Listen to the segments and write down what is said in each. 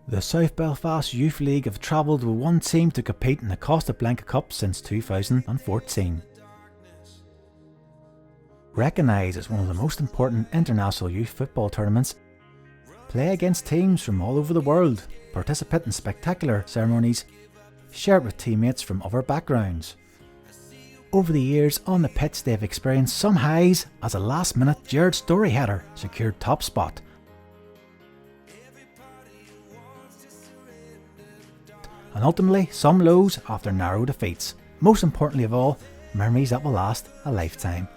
The South Belfast Youth League have travelled with one team to compete in the Costa Blanca Cup since 2014. Recognised as one of the most important international youth football tournaments, play against teams from all over the world, participate in spectacular ceremonies, share it with teammates from other backgrounds. Over the years on the pitch they have experienced some highs as a last minute Jared Story header secured top spot. And ultimately some lows after narrow defeats. Most importantly of all, memories that will last a lifetime.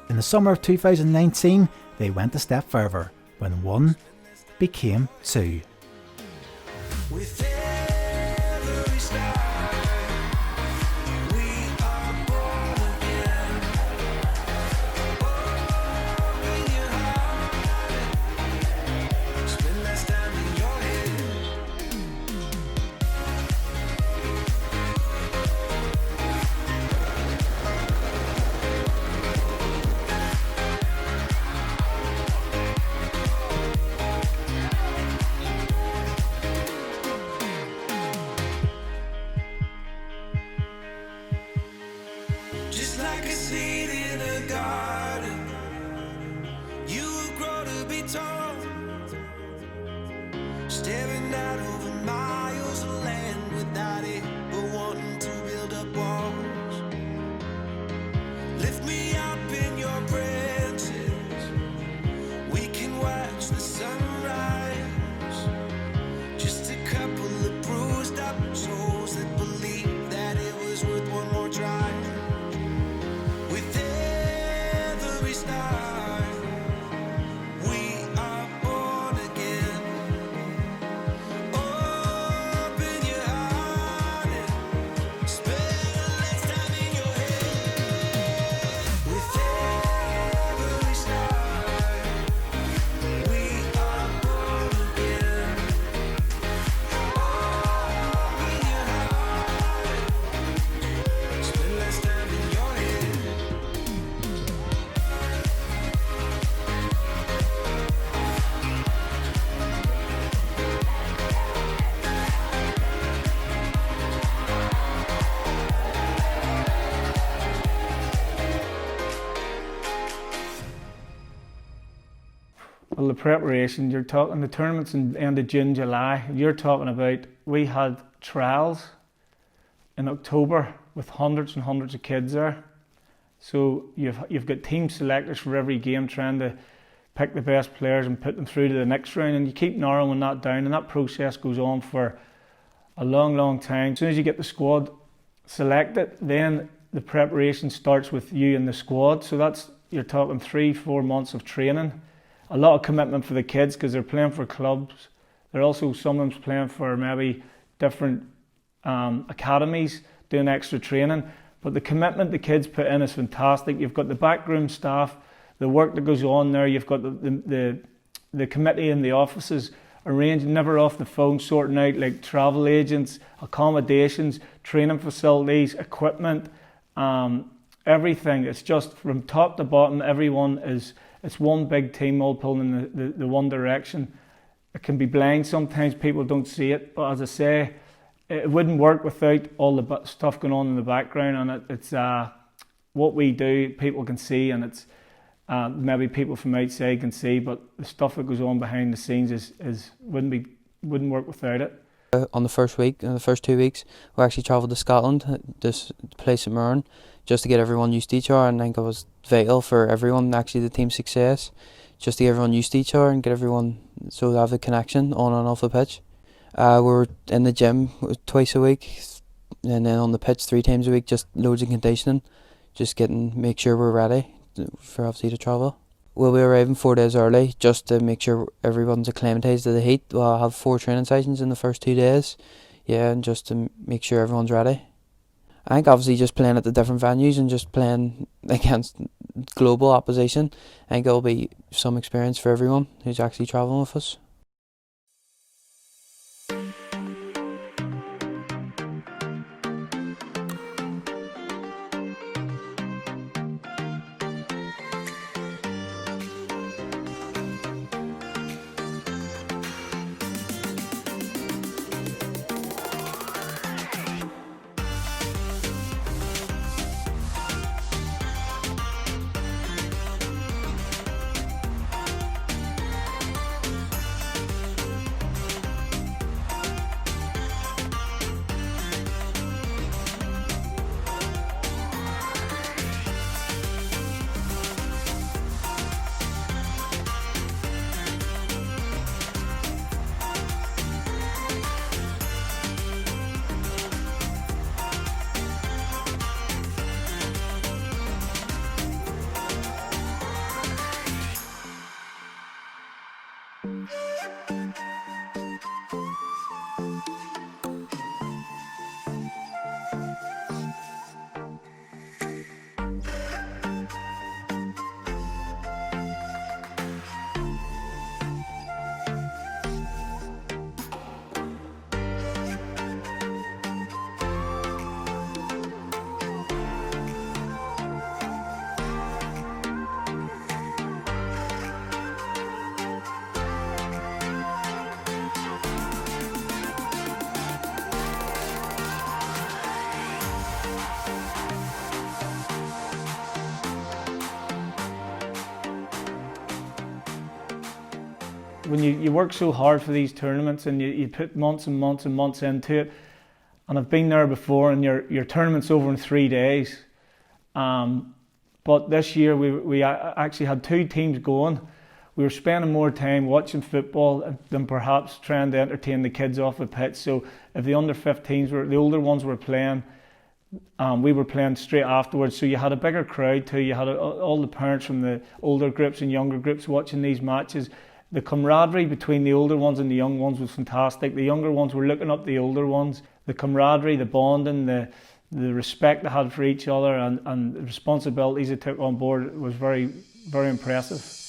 In the summer of 2019 they went a step further when 1 became 2. Just like a seed in a garden, you will grow to be tall, staring out over miles of land without it, but wanting to build up walls. Lift me up in your branches, we can watch the sunrise. Just a couple of bruised up souls that believe that it was worth one more try. With every star, we are born again. Open your heart and spend less time in your head. With every star, we are born again. Open your heart and spend less time in your head. Well, the preparation, you're talking the tournaments in end of June, July. You're talking about, we had trials in October with hundreds and hundreds of kids there. So you've got team selectors for every game trying to pick the best players and put them through to the next round, and you keep narrowing that down, and that process goes on for a long, long time. As soon as you get the squad selected, then the preparation starts with you and the squad. So that's, you're talking 3-4 months of training. A lot of commitment for the kids because they're playing for clubs. They're also sometimes playing for maybe different academies, doing extra training. But the commitment the kids put in is fantastic. You've got the backroom staff, the work that goes on there. You've got the committee in the offices arranging, never off the phone, sorting out like travel agents, accommodations, training facilities, equipment, everything. It's just from top to bottom, everyone is, it's one big team all pulling in the one direction. It can be blind sometimes, people don't see it, but as I say, it wouldn't work without all the stuff going on in the background, and it's what we do, people can see, and it's maybe people from outside can see, but the stuff that goes on behind the scenes wouldn't work without it. On the first week, in the first 2 weeks, we actually travelled to Scotland, this place at Murren, just to get everyone used to each other, and I think it was vital for everyone, actually the team's success, just to get everyone used to each other and get everyone so they have the connection on and off the pitch. We were in the gym twice a week, and then on the pitch 3 times a week, just loads of conditioning, just make sure we're ready for obviously to travel. We'll be arriving 4 days early just to make sure everyone's acclimatised to the heat. We'll have 4 training sessions in the first 2 days, yeah, and just to make sure everyone's ready. I think obviously just playing at the different venues and just playing against global opposition, I think it'll be some experience for everyone who's actually travelling with us. when you work so hard for these tournaments and you put months and months and months into it, and I've been there before, and your tournament's over in 3 days. But this year we actually had 2 teams going. We were spending more time watching football than perhaps trying to entertain the kids off the pitch. So if the under-15s the older ones were playing, we were playing straight afterwards. So you had a bigger crowd too. You had all the parents from the older groups and younger groups watching these matches. The camaraderie between the older ones and the young ones was fantastic. The younger ones were looking up the older ones. The camaraderie, the bonding, the respect they had for each other, and the responsibilities they took on board was very, very impressive.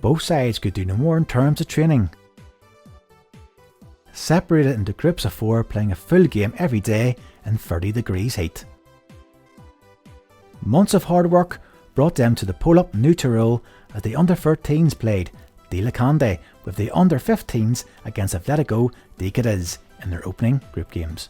Both sides could do no more in terms of training. Separated into groups of 4 playing a full game every day in 30 degrees heat. Months of hard work brought them to the pull-up New Tyrol as the under-13s played Dila Conde with the under-15s against Atletico de Cadiz in their opening group games.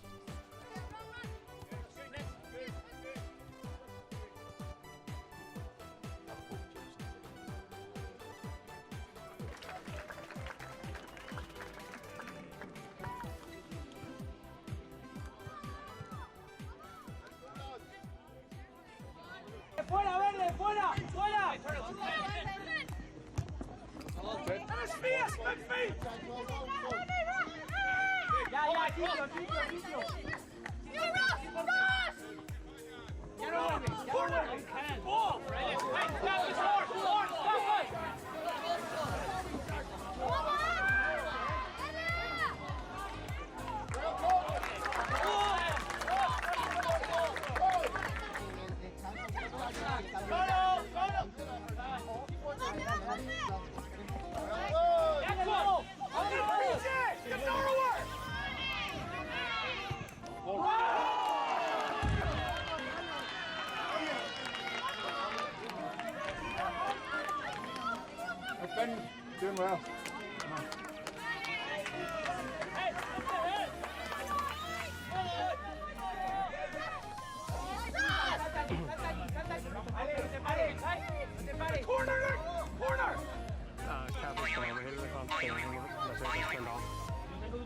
Doing well.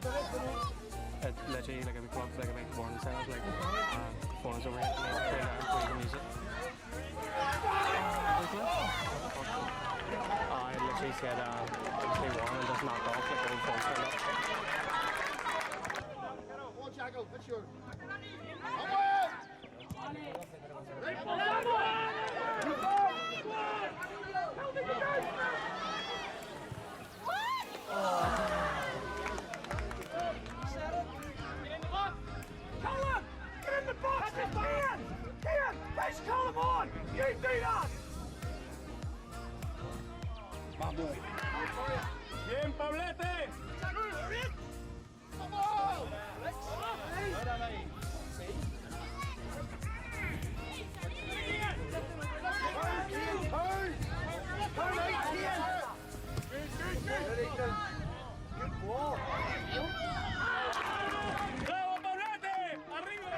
It literally like a big club, like a big warning setup, like phones over here, like straight down before you can use it. It literally said stay warm and just knocked off like the old phone straight up. Bien, Pablete! ¡Bravo, Pablete! ¡Arriba!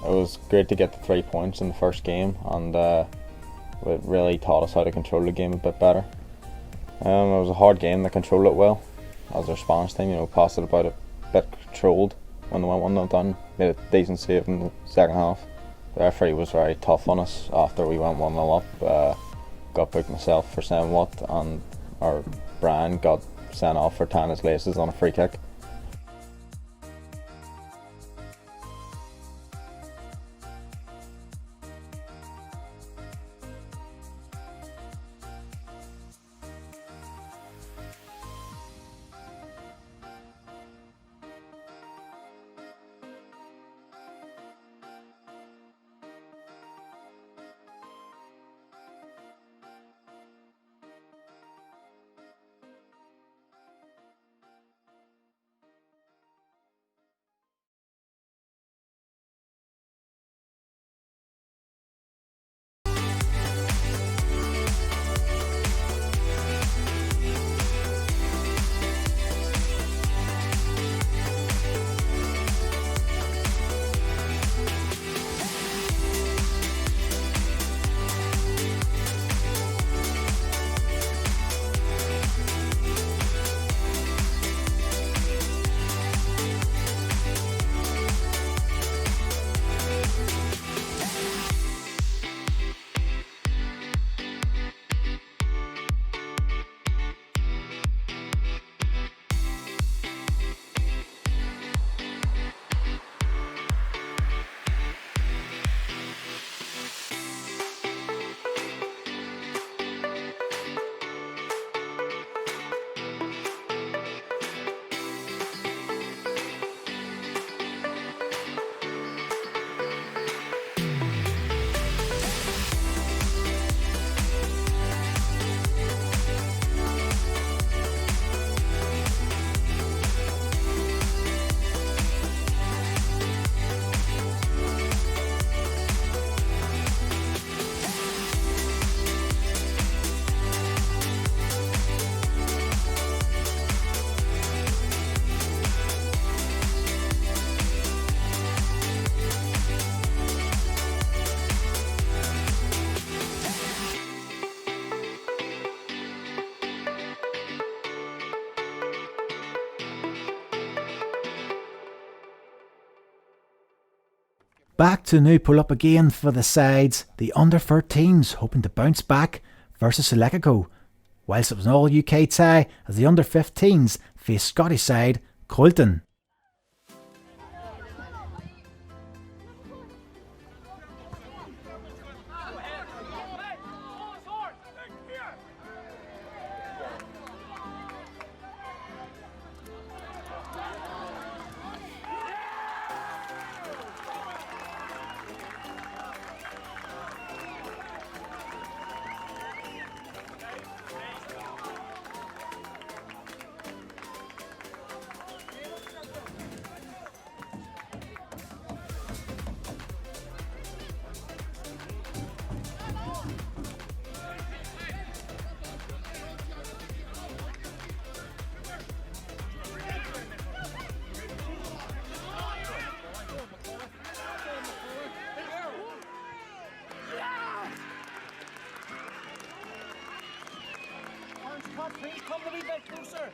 It was great to get the 3 points in the first game, and it really taught us how to control the game a bit better. It was a hard game, they controlled it well, as our Spanish team, passed it about a bit controlled when they went 1-0 down, made a decent save in the second half. referee was very tough on us after we went 1-0 up. Got booked myself for saying what, and our Brian got sent off for tying his laces on a free kick. Back to new pull-up again for the sides, the under-13s hoping to bounce back versus Selekago, whilst it was an all-UK tie as the under-15s faced Scottish side Colton. Please come a wee bit closer.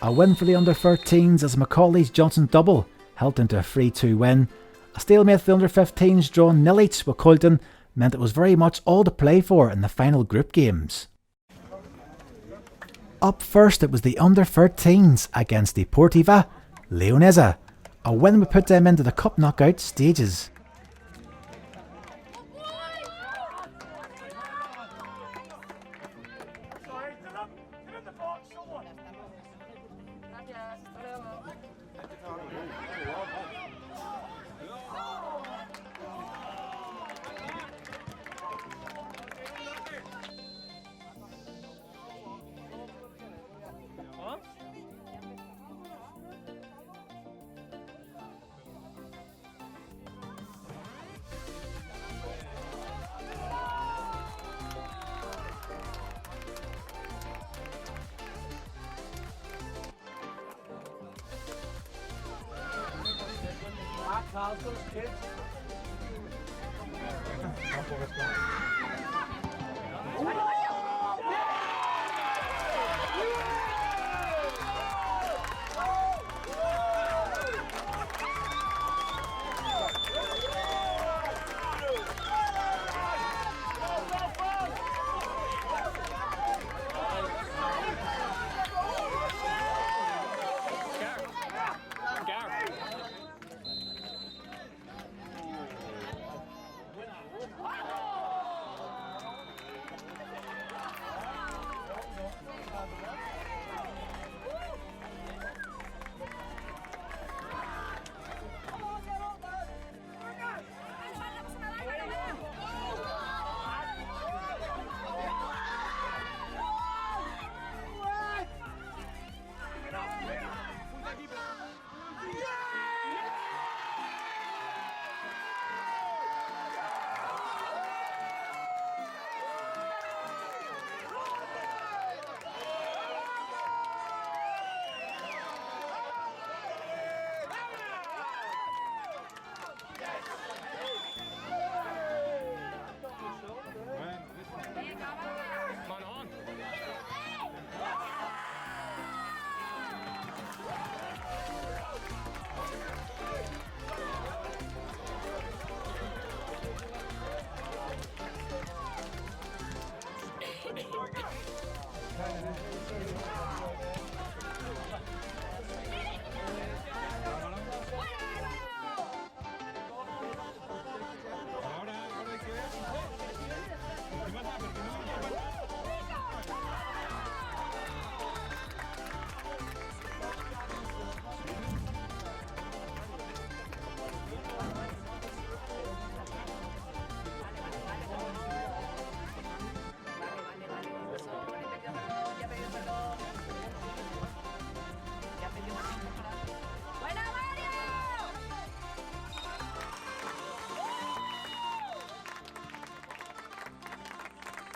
A win for the under-13s as Macaulay's Johnson double helped into a 3-2 win. A stalemate for the under-15s drawn 0-each with Colton meant it was very much all to play for in the final group games. Up first it was the under-13s against Deportiva Leonesa. A win would put them into the cup knockout stages.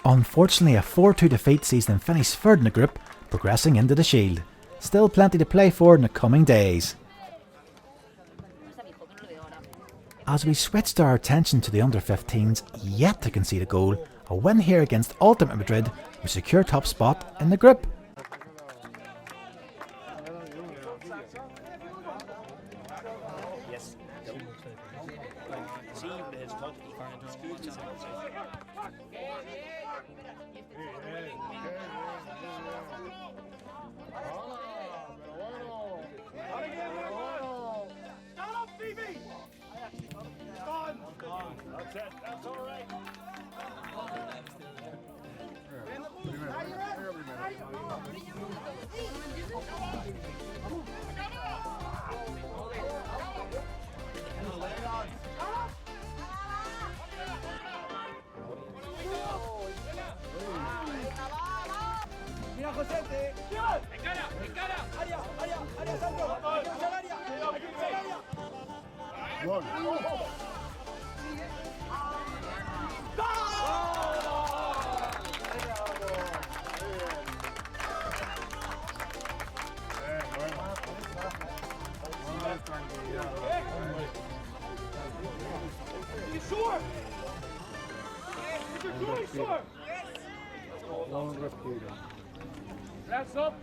Unfortunately, a 4-2 defeat sees them finish third in the group, progressing into the Shield. Still plenty to play for in the coming days. As we switched our attention to the under-15s yet to concede a goal, a win here against Ultimate Madrid would secure top spot in the group. That's up.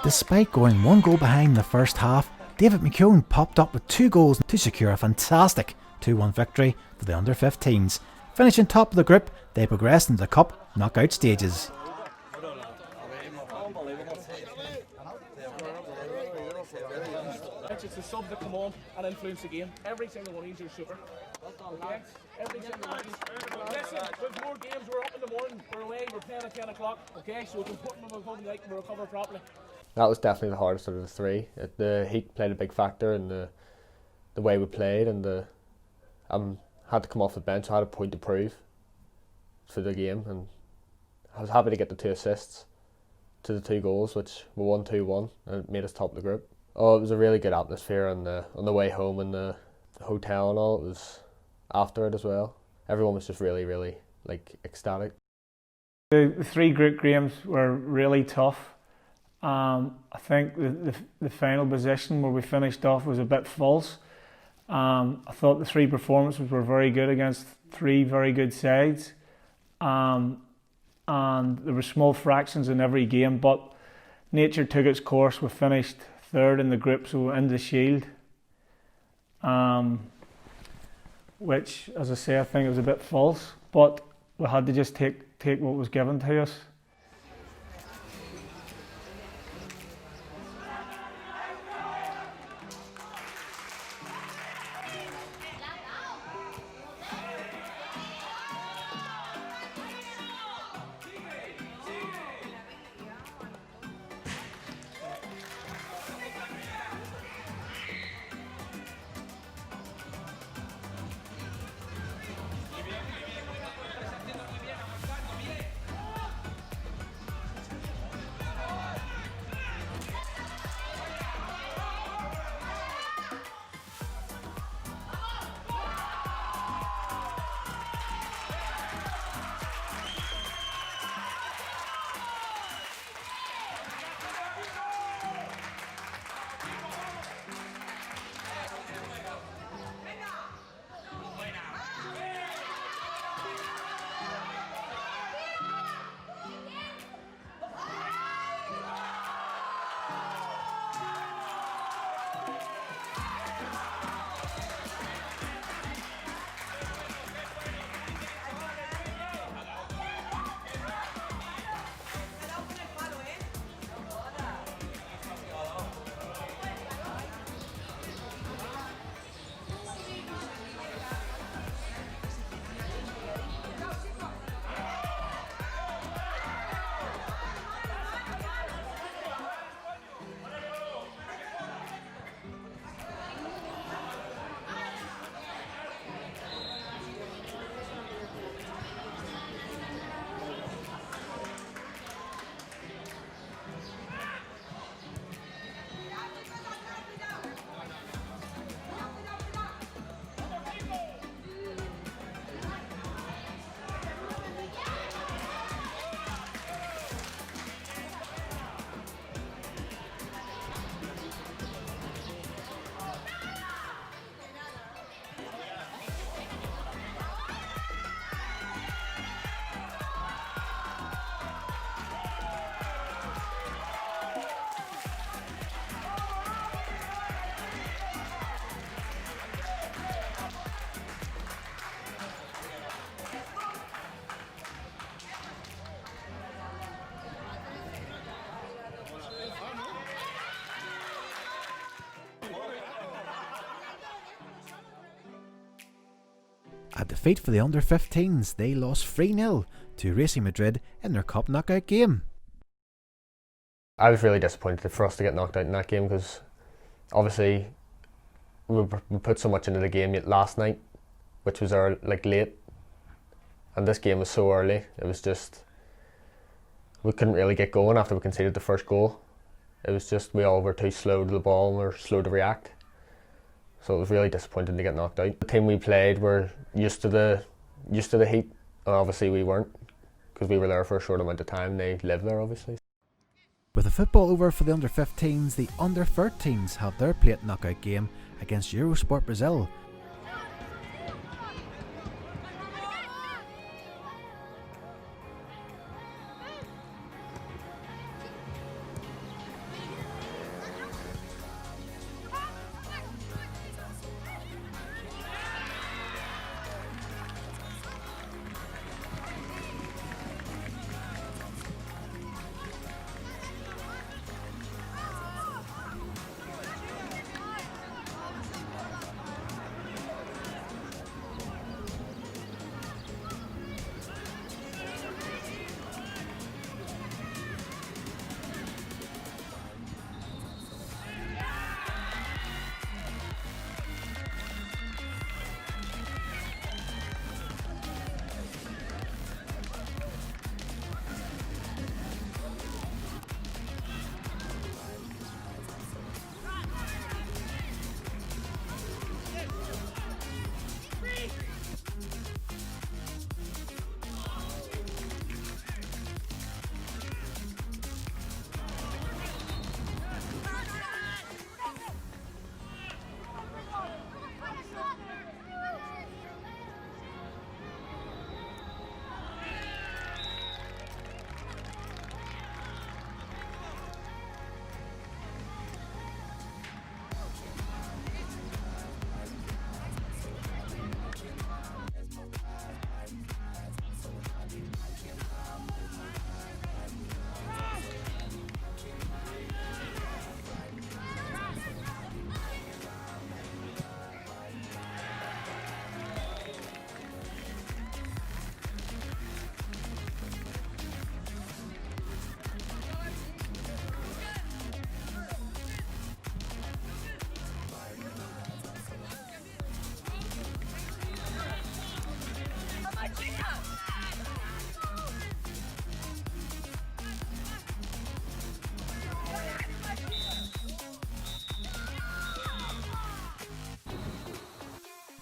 Despite going 1 goal behind in the first half, David McKeown popped up with 2 goals to secure a fantastic 2-1 victory for the under-15s. Finishing top of the group, they progressed into the cup knockout stages. It's the subs that come on and influence the game. Every single one of you is super. Okay? Every single one of you. Listen, there's more games. We're up in the morning. We're away. We're playing at 10 o'clock. Okay? So it's important that we're home tonight and we recover properly. That was definitely the hardest of the 3. The heat played a big factor in the way we played, and had to come off the bench. I had a point to prove for the game, and I was happy to get the 2 assists to the 2 goals, which were 1-2-1, and it made us top of the group. Oh, it was a really good atmosphere on the way home in the hotel and all. It was after it as well. Everyone was just really, really ecstatic. The 3 group games were really tough. I think the final position where we finished off was a bit false. I thought the 3 performances were very good against 3 very good sides, and there were small fractions in every game, but nature took its course. We finished 3rd in the group, so in the Shield, which, as I say, I think it was a bit false, but we had to just take what was given to us. A defeat for the under-15s, they lost 3-0 to Racing Madrid in their cup knockout game. I was really disappointed for us to get knocked out in that game because obviously we put so much into the game last night, which was late, and this game was so early. It was just we couldn't really get going after we conceded the first goal. It was just we all were too slow to the ball and we were slow to react. So it was really disappointing to get knocked out. The team we played were used to the heat, and obviously we weren't because we were there for a short amount of time. They live there obviously. With the football over for the under-15s, the under-13s have their plate knockout game against Eurosport Brazil.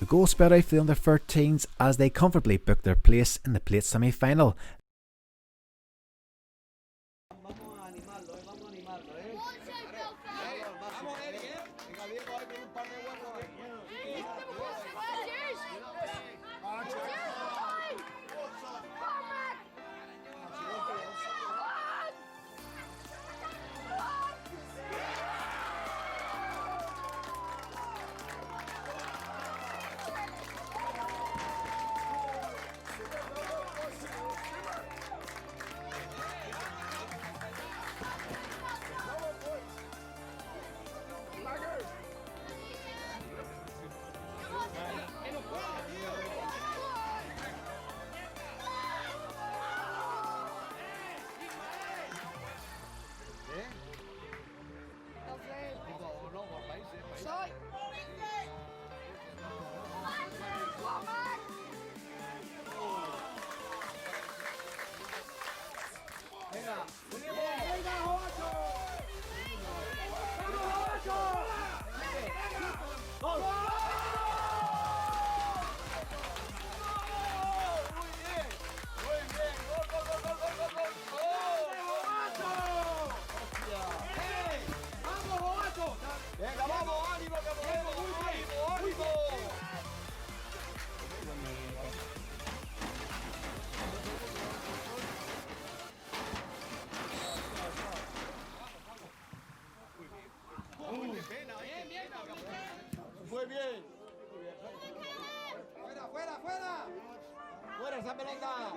The goal spelled out for the under-13s as they comfortably booked their place in the plate semi-final. Muy bien. Fuera, fuera, fuera. Fuera esa pelota.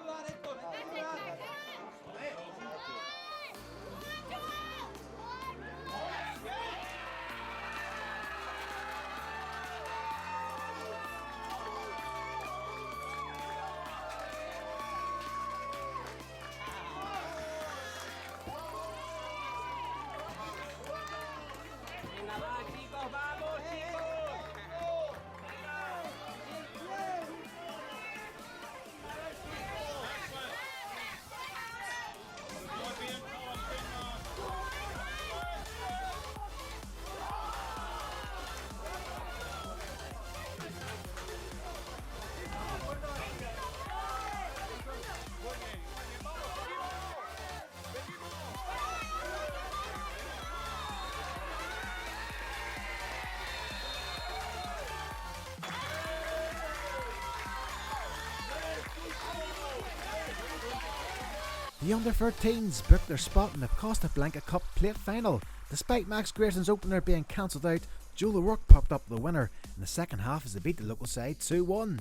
The under-13s booked their spot in the Costa Blanca Cup plate final. Despite Max Grayson's opener being cancelled out, Joel O'Rourke popped up the winner in the second half as they beat the local side 2-1.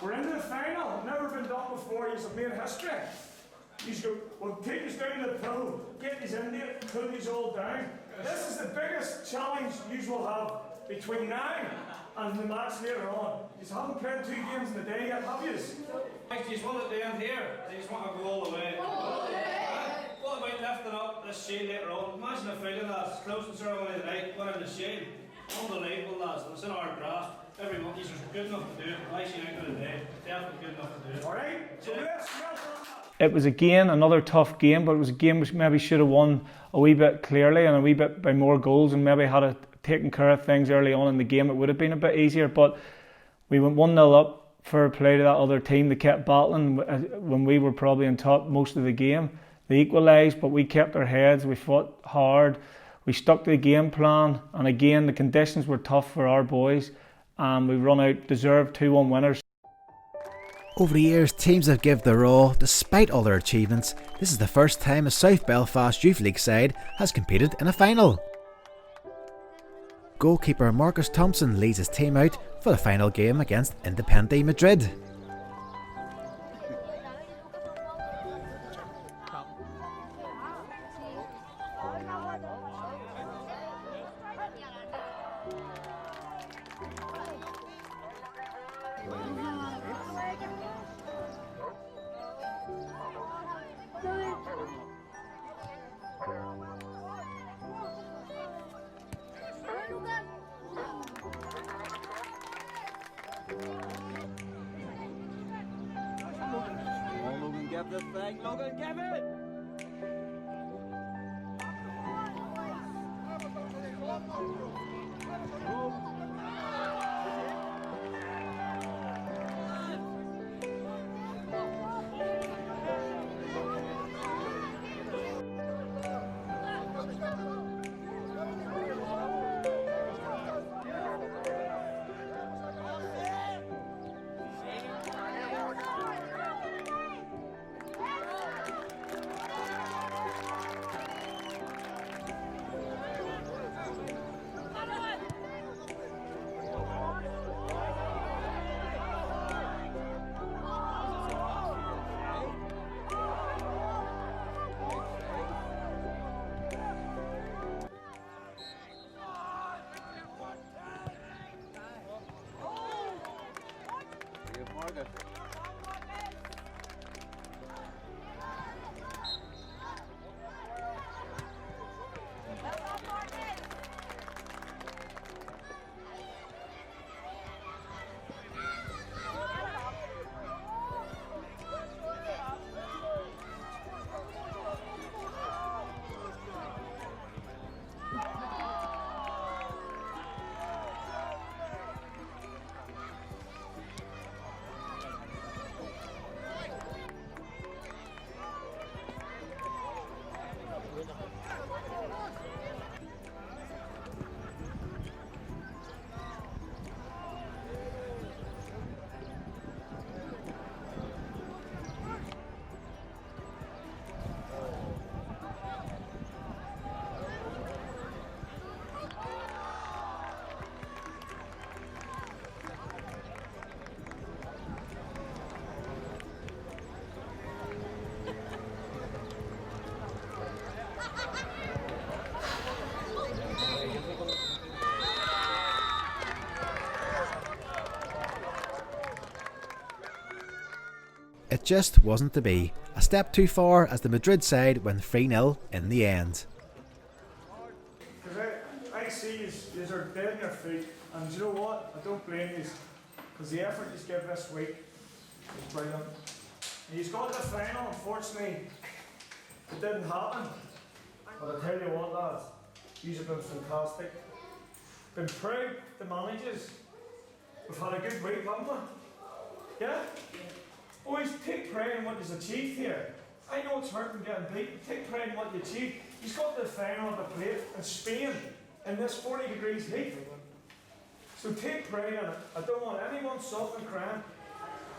We're into the final. Never been done before. You've made history. You go, well, take us down to the pool, get us in there, cool us all down. This is the biggest challenge you will have between now and the match later on. You haven't played 2 games in a day yet, have you? Do you want it at the end here? Do you want to go all the way? What about lifting up this shield later on? Imagine the feeling, lads. Closing ceremony tonight, winning the shield. Unbelievable, lads. It's in our graft. Every month, you're good enough to do it. Why should I go today? Definitely good enough to do it. Alright, so let's it was again another tough game, but it was a game which maybe should have won a wee bit clearly and a wee bit by more goals, and maybe had it taken care of things early on in the game, it would have been a bit easier. But we went 1-0 up. Fair play to that other team. They kept battling when we were probably on top most of the game. They equalised, but we kept our heads. We fought hard. We stuck to the game plan, and again the conditions were tough for our boys, and we run out deserved 2-1 winners. Over the years, teams have given their all despite all their achievements. This is the first time a South Belfast Youth League side has competed in a final. Goalkeeper Marcus Thompson leads his team out for the final game against Independiente Madrid. Logan, get this thing. Logan, get it! It just wasn't to be. A step too far as the Madrid side went 3-0 in the end. Because I see you are dead on your feet, and you know what? I don't blame you, because the effort you give this week is brilliant. And you've got to the final, unfortunately, it didn't happen. But I tell you what, lads, you've been fantastic. Been proud to manage us. We've had a good week, haven't we? Yeah? Always take pride in what you've achieved here. I know it's hurting getting beat, but take pride in what you achieved. He's got to the final of the plate in Spain. in this 40 degrees heat. So take pride in it. I don't want anyone suffering, crying.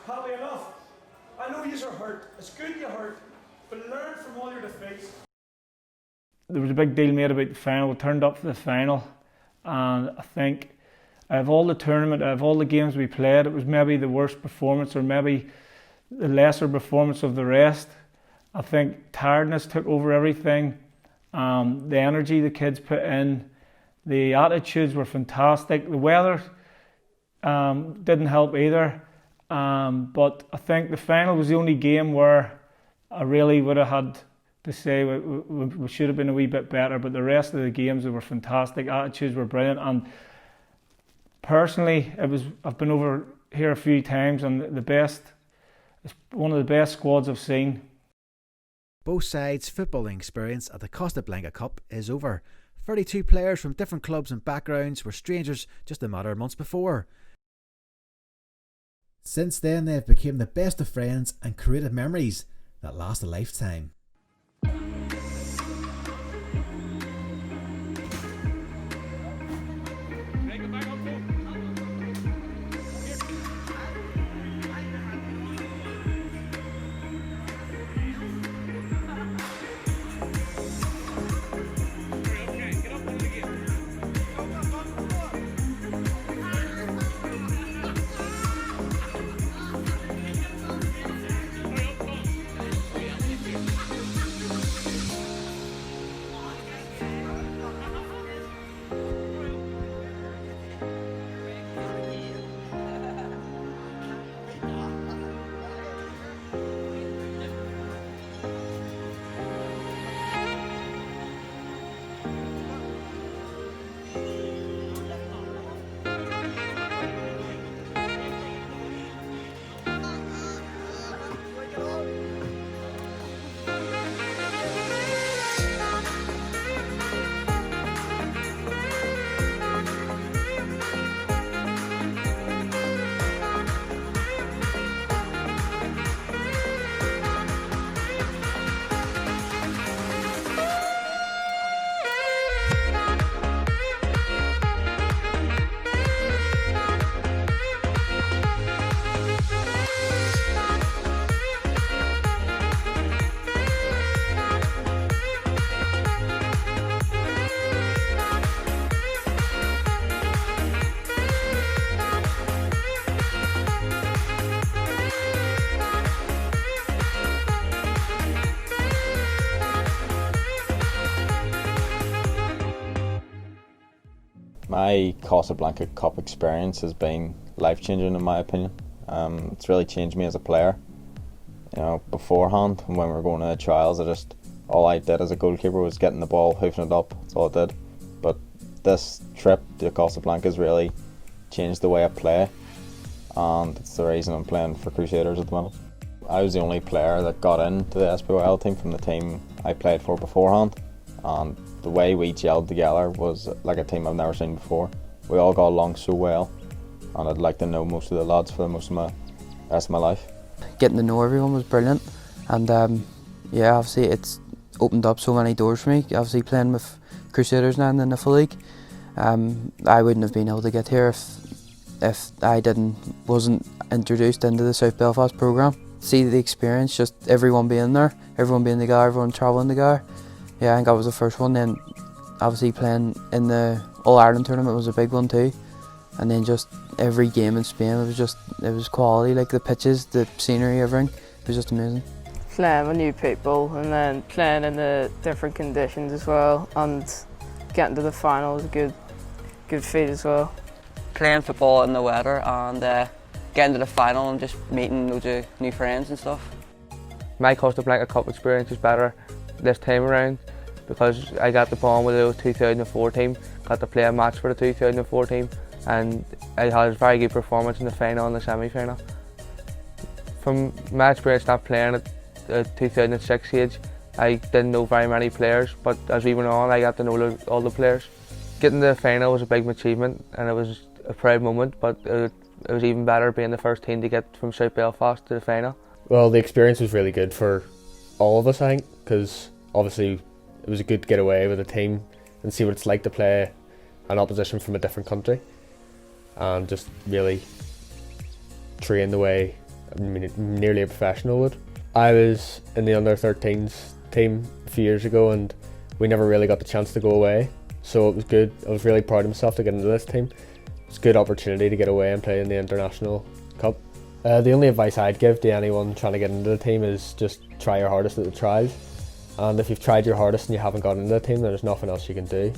Happy enough. I know yous are hurt. It's good you hurt, but learn from all your defeats. There was a big deal made about the final. We turned up for the final, and I think out of all the tournament, out of all the games we played, it was maybe the worst performance, or maybe the lesser performance of the rest. I think tiredness took over everything. The energy the kids put in, the attitudes were fantastic. The weather didn't help either. But I think the final was the only game where I really would have had to say we should have been a wee bit better. But the rest of the games, they were fantastic. Attitudes were brilliant. And personally, I've been over here a few times, and it's one of the best squads I've seen. Both sides' footballing experience at the Costa Blanca Cup is over. 32 players from different clubs and backgrounds were strangers just a matter of months before. Since then, they have become the best of friends and created memories that last a lifetime. My Costa Blanca Cup experience has been life-changing in my opinion. It's really changed me as a player. You know, beforehand when we were going to the trials, all I did as a goalkeeper was getting the ball, hoofing it up. That's all I did. But this trip to Costa Blanca has really changed the way I play, and it's the reason I'm playing for Crusaders at the minute. I was the only player that got into the SBYL team from the team I played for beforehand, and the way we gelled together was like a team I've never seen before. We all got along so well, and I'd like to know most of the lads for most of the rest of my life. Getting to know everyone was brilliant, and yeah, obviously it's opened up so many doors for me. Obviously playing with Crusaders now in the NIFL League, I wouldn't have been able to get here if I wasn't introduced into the South Belfast programme. See the experience, just everyone being there, everyone being together, everyone travelling together. Yeah, I think I was the first one. Then obviously playing in the All-Ireland tournament was a big one too. And then just every game in Spain, it was quality, like the pitches, the scenery, everything. It was just amazing. Playing with new people and then playing in the different conditions as well, and getting to the final was a good feat as well. Playing football in the weather and getting to the final and just meeting loads of new friends and stuff. My Costa Blanca Cup experience is better this time around because I got the ball with the 2004 team, got to play a match for the 2004 team, and I had a very good performance in the final and the semi-final. From my experience not playing at the 2006 age, I didn't know very many players, but as we went on I got to know all the players. Getting to the final was a big achievement and it was a proud moment, but it was even better being the first team to get from South Belfast to the final. Well, the experience was really good for all of us, I think, because obviously it was good to get away with the team and see what it's like to play an opposition from a different country and just really train the way nearly a professional would. I was in the under-13s team a few years ago and we never really got the chance to go away, so it was good. I was really proud of myself to get into this team. It's a good opportunity to get away and play in the International Cup. The only advice I'd give to anyone trying to get into the team is just try your hardest at the trials, and if you've tried your hardest and you haven't got into the team, then there's nothing else you can do.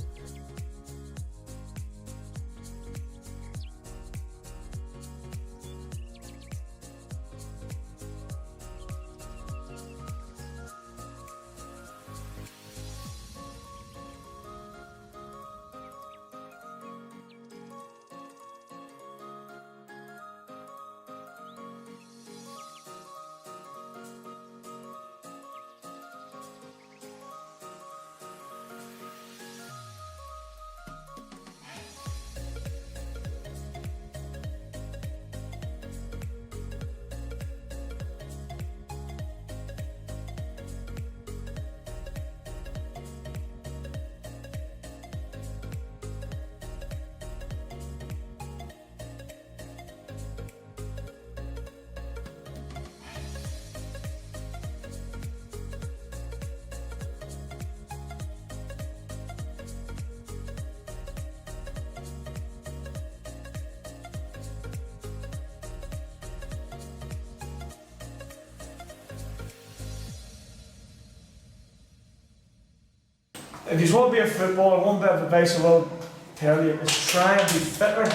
If you want to be a footballer, one bit of advice I will tell you is try and be fitter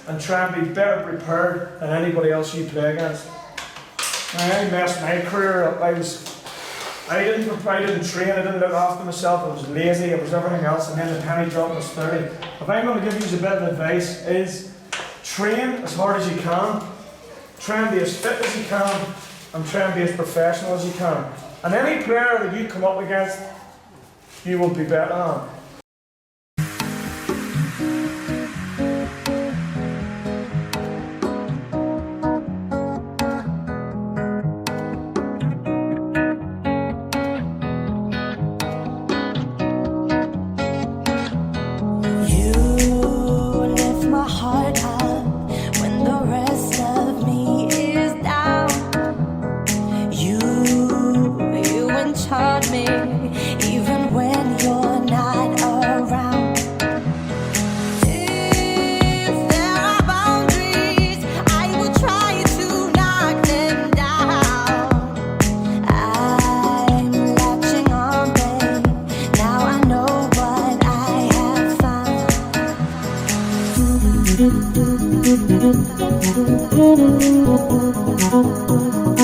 and try and be better prepared than anybody else you play against. Now, I messed my career up. I didn't train, I didn't look after myself, I was lazy, I was everything else, and then the penny drop was 30. If I'm going to give you a bit of advice is train as hard as you can, try and be as fit as you can, and try and be as professional as you can. And any player that you come up against, you will be better on. Thank you.